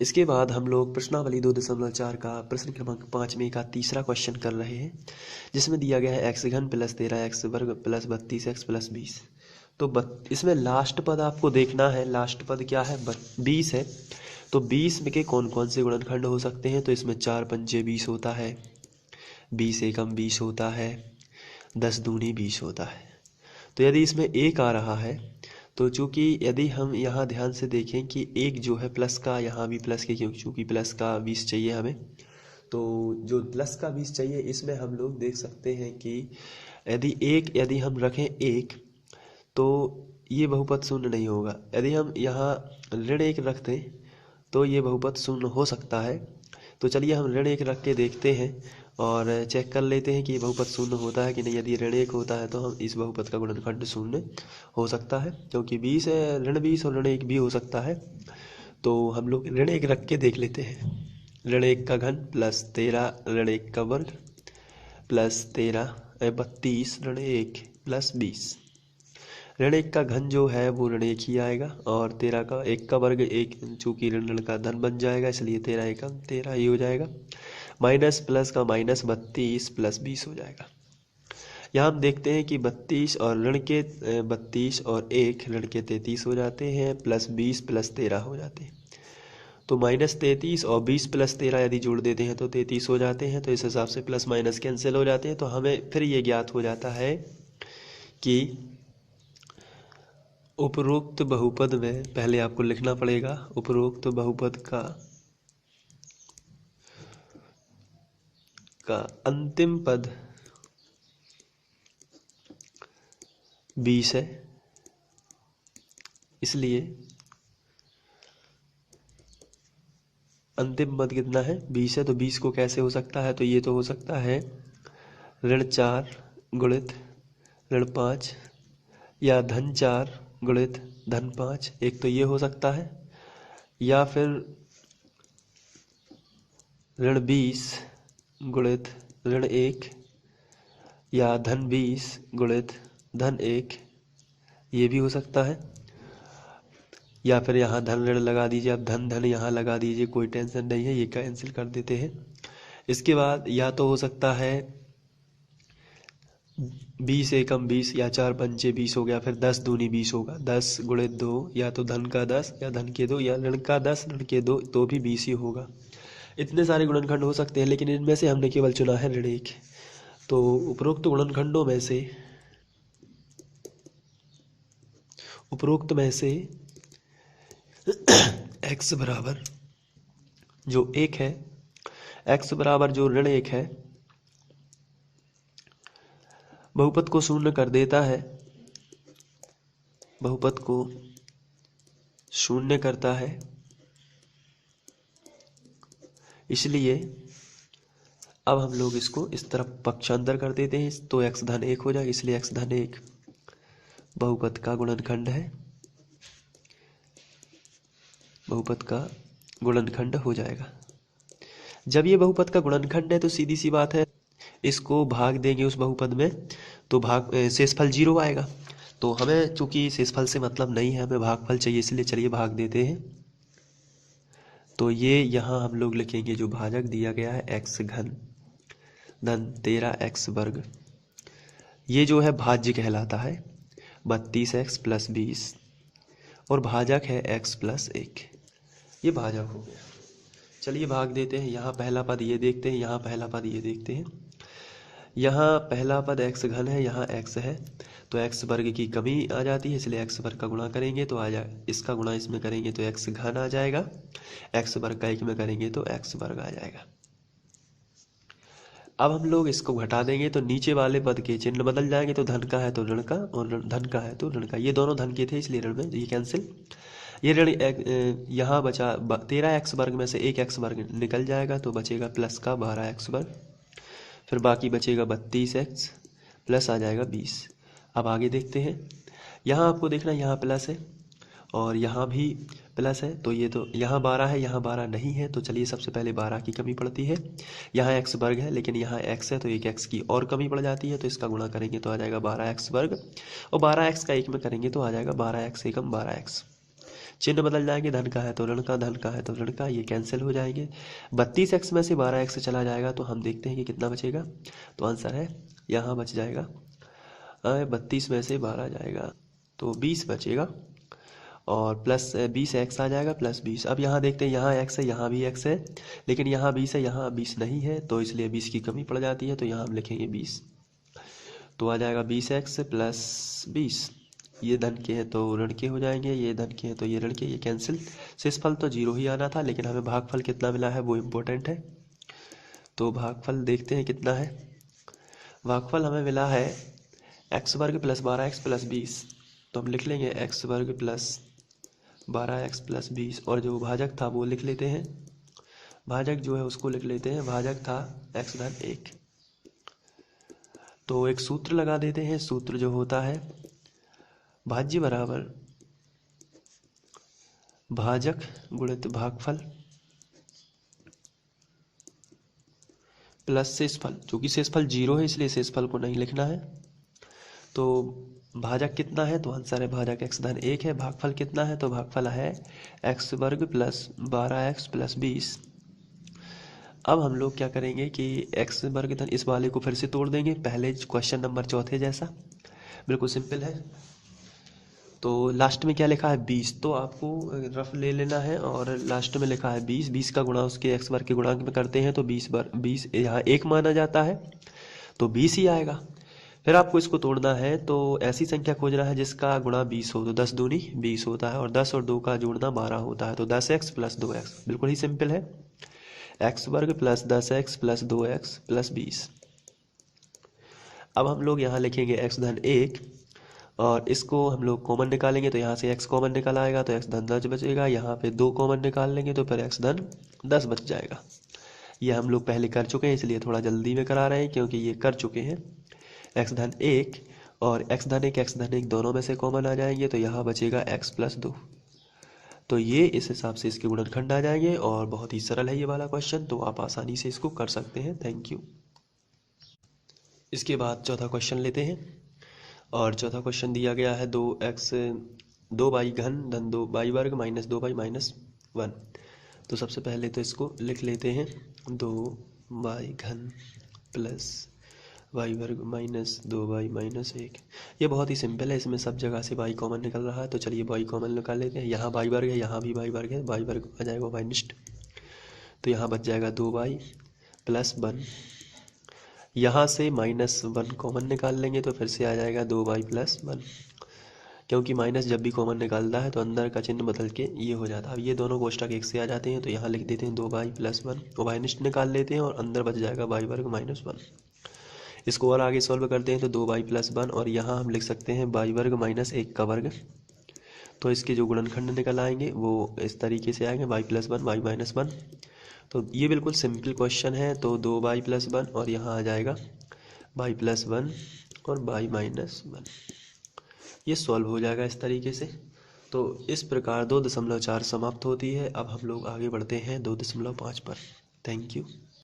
इसके बाद हम लोग प्रश्नावली 2.4 का प्रश्न क्रमांक 5 में का तीसरा क्वेश्चन कर रहे हैं, जिसमें दिया गया है एक्स घन प्लस 13 एक्स वर्ग प्लस 32 एक्स प्लस 20। तो इसमें लास्ट पद आपको देखना है, लास्ट पद क्या है, 20 है। तो 20 में के कौन कौन से गुणनखंड हो सकते हैं, तो इसमें 4 पंचे 20 होता है, 20 एकम 20 होता है, 10 दूनी 20 होता है। तो यदि इसमें एक आ रहा है तो चूंकि यदि हम यहाँ ध्यान से देखें कि एक जो है प्लस का, यहाँ भी प्लस के, क्योंकि चूंकि प्लस का 20 चाहिए हमें, तो जो प्लस का 20 चाहिए इसमें हम लोग देख सकते हैं कि यदि हम रखें एक, तो ये बहुपद शून्य नहीं होगा। यदि हम यहाँ ऋण 1 रखते तो ये बहुपद शून्य हो सकता है। तो चलिए हम ऋण 1 रख के देखते हैं और चेक कर लेते हैं कि ये बहुपद शून्य होता है कि नहीं। यदि ऋण 1 होता है तो हम इस बहुपद का गुणनखंड शून्य हो सकता है, क्योंकि 20 है, ऋण 20 और ऋण 1 भी हो सकता है। तो हम लोग ऋण 1 रख के देख लेते हैं। ऋण 1 का घन प्लस 13 ऋण 1 का वर्ग प्लस 32 ऋण 1 प्लस 20। ऋण 1 का घन जो है वो ऋण 1 ही आएगा और 13 का 1 का वर्ग 1, चूँकि ऋण का धन बन जाएगा इसलिए 13 एकम 13 ही हो जाएगा। माइनस प्लस का माइनस 32 प्लस 20 हो जाएगा। यहाँ हम देखते हैं कि 32 और ऋण के 32 और 1 ऋण के 33 हो जाते हैं, प्लस 20 प्लस 13 हो जाते हैं। तो माइनस 33 और 20 प्लस 13 यदि जोड़ देते हैं तो 33 हो जाते हैं। तो इस हिसाब से प्लस माइनस कैंसिल हो जाते हैं। तो हमें फिर ये ज्ञात हो जाता है कि उपरोक्त बहुपद में, पहले आपको लिखना पड़ेगा, उपरोक्त बहुपद का अंतिम पद 20 है, इसलिए अंतिम पद कितना है, 20 है। तो 20 को कैसे हो सकता है, तो ये तो हो सकता है ऋण 4 गुणित ऋण 5 या धन 4 गुणित धन 5, एक तो ये हो सकता है, या फिर ऋण 20 गुणित ऋण 1 या धन 20 गुणित धन 1, ये भी हो सकता है। या फिर यहाँ धन ऋण लगा दीजिए, आप धन धन यहाँ लगा दीजिए, कोई टेंशन नहीं है, ये कैंसिल कर देते हैं। इसके बाद या तो हो सकता है 20 एकम 20 या 4 पंचे 20 हो गया, फिर 10 दूनी 20 होगा, 10 गुणित 2, या तो धन का 10 या धन के 2 या ऋण का 10 ऋण के 2, तो भी 20 ही होगा। इतने सारे गुणनखंड हो सकते हैं, लेकिन इनमें से हमने केवल चुना है ऋण 1। तो उपरोक्त गुणनखंडों में से x बराबर जो 1 है, x बराबर जो ऋण 1 है, बहुपद को शून्य कर देता है, बहुपद को शून्य करता है। इसलिए अब हम लोग इसको इस तरफ पक्षांतर कर देते हैं, तो x धन 1 हो जाएगा, इसलिए x धन 1 बहुपद का गुणनखंड है, बहुपद का गुणनखंड हो जाएगा। जब ये बहुपद का गुणनखंड है तो सीधी सी बात है, इसको भाग देंगे उस बहुपद में तो शेषफल 0 आएगा। तो हमें चूंकि शेषफल से मतलब नहीं है, हमें भागफल चाहिए, इसलिए चलिए भाग देते हैं। तो ये यहाँ हम लोग लिखेंगे जो भाजक दिया गया है x घन धन 13 x वर्ग, ये जो है भाज्य कहलाता है 32x प्लस 20, और भाजक है x प्लस 1, ये भाजक हो गया। चलिए भाग देते हैं। यहाँ पहला पद ये देखते हैं, यहाँ पहला पद ये देखते हैं। यहाँ पहला पद x घन है, यहाँ x है, तो x वर्ग की कमी आ जाती है, इसलिए x वर्ग का गुणा करेंगे तो आ जाए, इसका गुणा इसमें करेंगे तो x घन आ जाएगा, x वर्ग का 1 में करेंगे तो x वर्ग आ जाएगा। अब हम लोग इसको घटा देंगे तो नीचे वाले पद के चिन्ह बदल जाएंगे, तो धन का है तो ऋण का और धन का है तो ऋण का, ये दोनों धन के थे इसलिए ऋण में, ये कैंसिल। ये ऋण यहाँ बचा 13x वर्ग में से 1x वर्ग निकल जाएगा, तो बचेगा प्लस का 12x वर्ग, फिर बाकी बचेगा 32x प्लस आ जाएगा 20। अब आगे देखते हैं। यहाँ आपको देखना, यहाँ प्लस है और यहाँ भी प्लस है, तो ये तो यहाँ 12 है, यहाँ 12 नहीं है, तो चलिए सबसे पहले 12 की कमी पड़ती है। यहाँ x वर्ग है लेकिन यहाँ x है, तो एक x की और कमी पड़ जाती है, तो इसका गुणा करेंगे तो आ जाएगा 12x वर्ग, और 12x का 1 में करेंगे तो आ जाएगा 12x एकम 12x। चिन्ह बदल जाएंगे, धन का है तो ऋण का, धन का है तो ऋण का, ये कैंसिल हो जाएंगे। 32x में से 12x चला जाएगा तो हम देखते हैं कि कितना बचेगा। तो आंसर है यहाँ बच जाएगा 32 में से 12 जाएगा तो 20 बचेगा, और प्लस 20x आ जाएगा प्लस 20। अब यहाँ देखते हैं, यहाँ x है, यहाँ भी x है, लेकिन यहाँ 20 है, यहाँ 20 नहीं है, तो इसलिए 20 की कमी पड़ जाती है, तो यहाँ हम लिखेंगे 20। तो आ जाएगा 20x प्लस 20। ये धन के हैं तो ऋण के हो जाएंगे, ये धन के हैं तो ये ऋण के, ये कैंसिल। शेषफल तो 0 ही आना था, लेकिन हमें भागफल कितना मिला है वो इम्पोर्टेंट है। तो भागफल देखते हैं कितना है। भागफल हमें मिला है x वर्ग प्लस 12x प्लस 20। तो हम लिख लेंगे x वर्ग प्लस 12x प्लस 20, और जो भाजक था वो लिख लेते हैं, भाजक जो है उसको लिख लेते हैं, भाजक था x धन 1। तो एक सूत्र लगा देते हैं, सूत्र जो होता है भाज्य बराबर भाजक गुणित भागफल प्लस शेषफल। चूंकि शेषफल 0 है इसलिए शेषफल को नहीं लिखना है। तो भाजक कितना है, तो आंसर है भाजक x धन 1 है। भागफल कितना है, तो भागफल है x वर्ग प्लस 12x प्लस 20। अब हम लोग क्या करेंगे कि x वर्ग धन इस वाले को फिर से तोड़ देंगे, पहले क्वेश्चन नंबर 4 जैसा, बिल्कुल सिंपल है। तो लास्ट में क्या लिखा है 20, तो आपको रफ ले लेना है, और लास्ट में लिखा है 20, 20 का गुणा उसके x वर्ग के गुणांक में करते हैं तो 20 यहाँ 1 माना जाता है तो 20 ही आएगा। फिर आपको इसको तोड़ना है, तो ऐसी संख्या खोजना है जिसका गुणा 20 हो, तो 10 दूनी 20 होता है, और 10 और 2 का जोड़ना 12 होता है, तो 10x प्लस 2x, बिल्कुल ही सिंपल है। x वर्ग plus 10x plus 2x plus 20। अब हम लोग यहाँ लिखेंगे x धन 1, और इसको हम लोग कॉमन निकालेंगे, तो यहाँ से x कॉमन निकल आएगा तो x धन 10 बचेगा, यहाँ पे 2 कॉमन निकाल लेंगे तो फिर x धन 10 बच जाएगा। ये हम लोग पहले कर चुके हैं, इसलिए थोड़ा जल्दी में करा रहे हैं क्योंकि ये कर चुके हैं। x धन 1 और x धन 1 x धन 1 दोनों में से कॉमन आ जाएंगे, तो यहाँ बचेगा x प्लस 2। तो ये इस हिसाब से इसके गुणनखंड आ जाएंगे, और बहुत ही सरल है ये वाला क्वेश्चन, तो आप आसानी से इसको कर सकते हैं। Thank you. इसके बाद चौथा क्वेश्चन लेते हैं, और चौथा क्वेश्चन दिया गया है 2y घन धन 2y वर्ग माइनस 2y माइनस 1। तो सबसे पहले तो इसको लिख लेते हैं 2y घन प्लस y वर्ग माइनस 2y माइनस 1। ये बहुत ही सिंपल है, इसमें सब जगह से y कॉमन निकल रहा है, तो चलिए y कॉमन निकाल लेते हैं। यहाँ y वर्ग है, यहाँ भी y वर्ग है, y वर्ग आ जाएगा y निष्ठ, तो यहाँ बच जाएगा 2y प्लस 1। यहाँ से -1 कॉमन निकाल लेंगे तो फिर से आ जाएगा 2y प्लस 1, क्योंकि माइनस जब भी कॉमन निकालता है तो अंदर का चिन्ह बदल के ये हो जाता है। अब ये दोनों कोष्ठक एक से आ जाते हैं, तो यहाँ लिख देते हैं 2y प्लस 1, y निष्ठ निकाल लेते हैं, और अंदर बच जाएगा y वर्ग माइनस 1। इसको और आगे सॉल्व करते हैं तो 2y प्लस 1, और यहाँ हम लिख सकते हैं y वर्ग माइनस 1 का वर्ग। तो इसके जो गुणनखंड निकल आएंगे वो इस तरीके से आएंगे, y प्लस 1 y माइनस 1। तो ये बिल्कुल सिंपल क्वेश्चन है, तो 2y प्लस 1 और यहाँ आ जाएगा y प्लस 1 और y माइनस 1। ये सॉल्व हो जाएगा इस तरीके से। तो इस प्रकार 2.4 समाप्त होती है। अब हम लोग आगे बढ़ते हैं 2.5 पर। Thank you.